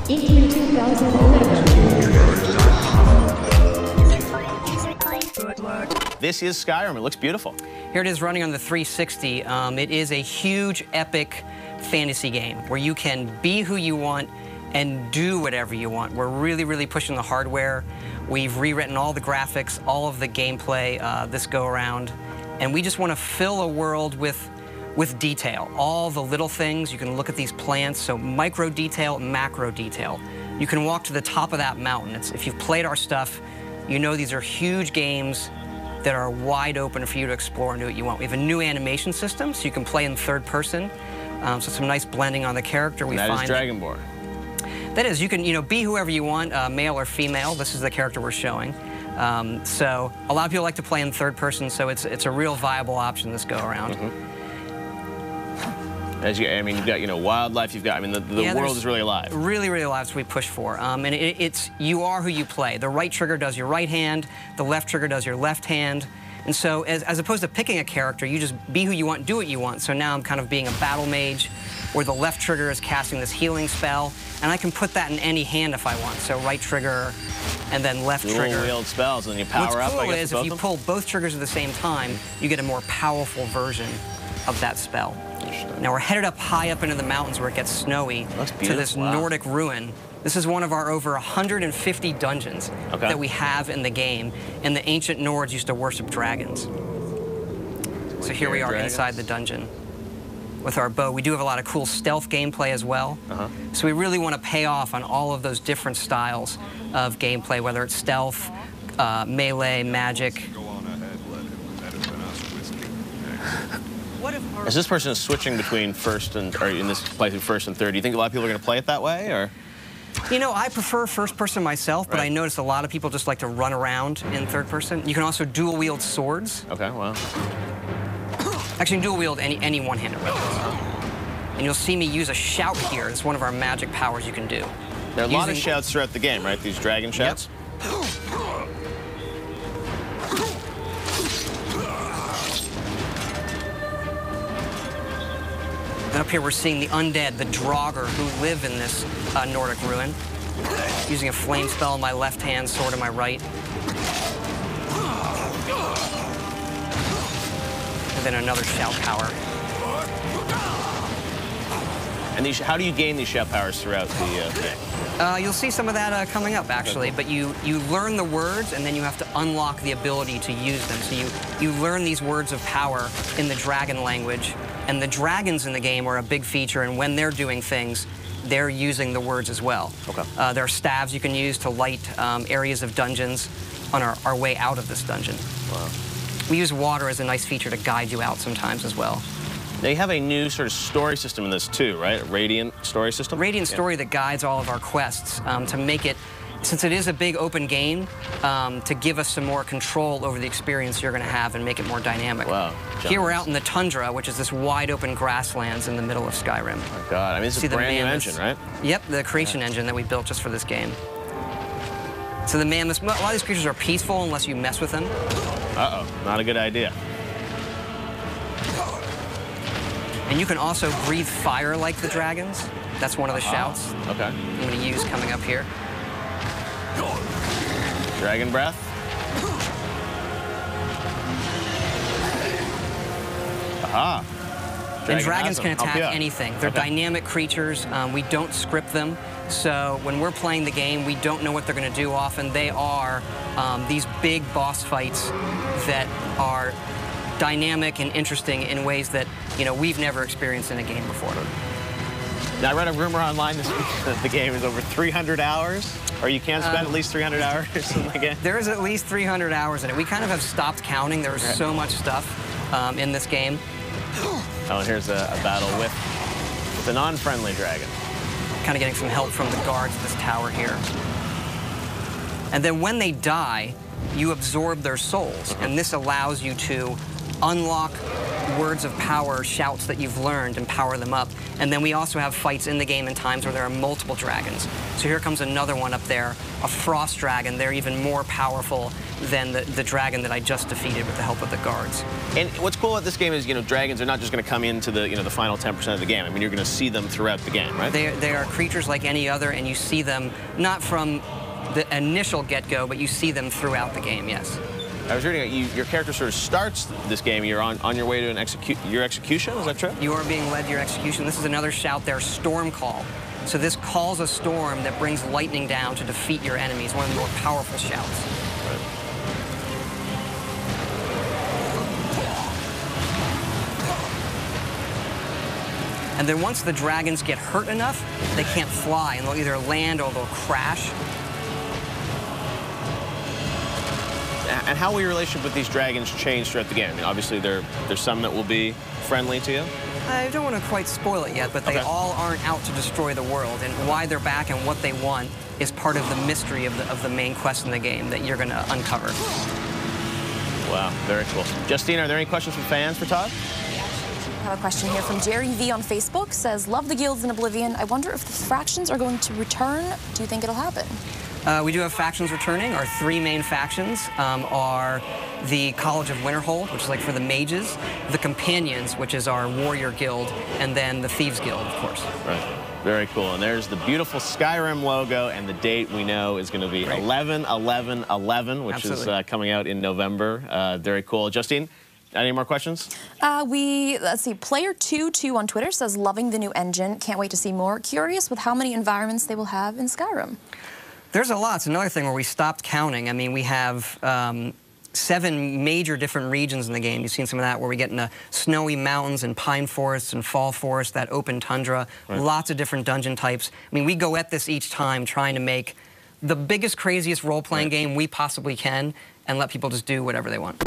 E3 2011. This is Skyrim. It looks beautiful. Here it is running on the 360. It is a huge, epic fantasy game where you can be who you want and do whatever you want. We're really, really pushing the hardware. We've rewritten all the graphics, all of the gameplay this go-around, and we just want to fill a world with detail. All the little things. You can look at these plants, so micro detail, macro detail. You can walk to the top of that mountain. If you've played our stuff, you know these are huge games that are wide open for you to explore and do what you want. We have a new animation system, so you can play in third person. So some nice blending on the character. That is Dragonborn. That is, you can be whoever you want, male or female. This is the character we're showing. So a lot of people like to play in third person, so it's a real viable option this go around. I mean, you've got wildlife. You've got the world is really alive. Really, really alive. That's what we push for. And it's you are who you play. The right trigger does your right hand. The left trigger does your left hand. And so as opposed to picking a character, you just be who you want, do what you want. So now I'm kind of being a battle mage, where the left trigger is casting this healing spell, and I can put that in any hand if I want. So right trigger, and then left trigger. Dual wield spells, and you power up. What's cool is if you pull both triggers at the same time, you get a more powerful version of that spell. Now we're headed up high up into the mountains where it gets snowy to this Nordic ruin. This is one of our over 150 dungeons that we have in the game, and the ancient Nords used to worship dragons. So here we are inside the dungeon with our bow. We do have a lot of cool stealth gameplay as well. So we really want to pay off on all of those different styles of gameplay, whether it's stealth, melee, magic. As this person is switching between first and, or in this playthrough first and third, do you think a lot of people are going to play it that way, or? I prefer first person myself, but I notice a lot of people just like to run around in third person. You can also dual wield swords. Okay, wow. Actually, you can dual wield any one-handed weapons. And you'll see me use a shout here. It's one of our magic powers you can do. There are a lot of shouts throughout the game, right? These dragon shouts? Yep. And up here we're seeing the undead, the Draugr, who live in this Nordic ruin. Using a flame spell in my left hand, sword in my right. And then another shout power. And how do you gain these shout powers throughout the game? You'll see some of that coming up, actually. But you learn the words, and then you have to unlock the ability to use them. So you learn these words of power in the dragon language. And the dragons in the game are a big feature, and when they're doing things, they're using the words as well. There are staves you can use to light areas of dungeons on our way out of this dungeon. Wow. We use water as a nice feature to guide you out sometimes as well. They have a new sort of story system in this too, right? A Radiant story system? Radiant story that guides all of our quests to make it, since it is a big open game, to give us some more control over the experience you're going to have and make it more dynamic. Wow. Here we're out in the tundra, which is this wide open grasslands in the middle of Skyrim. Oh my God, I mean, this is a brand new engine, right? Yep, the creation engine that we built just for this game. So the mammoths, a lot of these creatures are peaceful unless you mess with them. Uh-oh, not a good idea. And you can also breathe fire like the dragons. That's one of the shouts. Okay. I'm going to use coming up here. Dragon breath. Aha. And dragons can attack anything. They're dynamic creatures. We don't script them. So when we're playing the game, we don't know what they're going to do often. They are these big boss fights that are dynamic and interesting in ways that we've never experienced in a game before. Now, I read a rumor online this week that the game is over 300 hours, or you can spend at least 300 hours in the game. There is at least 300 hours in it. We kind of have stopped counting. There was so much stuff in this game. Oh, and here's a battle with an unfriendly dragon. Kind of getting some help from the guards of this tower here. And then when they die, you absorb their souls, and this allows you to unlock words of power, shouts that you've learned, and power them up. And then we also have fights in the game in times where there are multiple dragons. So here comes another one up there, a frost dragon. They're even more powerful than the dragon that I just defeated with the help of the guards. And what's cool about this game is, dragons are not just going to come into the, the final 10% of the game. I mean, you're going to see them throughout the game, right? They are creatures like any other, and you see them not from the initial get-go, but you see them throughout the game, yes. I was reading your character sort of starts this game. You're on your way to your execution. Is that true? You are being led to your execution. This is another shout there, Storm Call. So this calls a storm that brings lightning down to defeat your enemies. One of the more powerful shouts. Right. And then once the dragons get hurt enough, they can't fly, and they'll either land or they'll crash. And how will your relationship with these dragons change throughout the game? I mean, obviously, there's some that will be friendly to you. I don't want to quite spoil it yet, but they all aren't out to destroy the world. And why they're back and what they want is part of the mystery of the main quest in the game that you're going to uncover. Wow, very cool. Justine, are there any questions from fans for Todd? I have a question here from Jerry V on Facebook. Says, love the guilds in Oblivion. I wonder if the fractions are going to return. Do you think it'll happen? We do have factions returning. Our three main factions are the College of Winterhold, which is like for the mages, the Companions, which is our warrior guild, and then the Thieves Guild, of course. Right. Very cool. And there's the beautiful Skyrim logo, and the date we know is going to be 11/11/11, which is coming out in November. Very cool. Justine, any more questions? Let's see, Player22 on Twitter says, loving the new engine. Can't wait to see more. Curious with how many environments they will have in Skyrim. There's a lot. It's another thing where we stopped counting. I mean, we have 7 major different regions in the game. You've seen some of that where we get into snowy mountains and pine forests and fall forests, that open tundra, lots of different dungeon types. I mean, we go at this each time trying to make the biggest, craziest role-playing game we possibly can and let people just do whatever they want.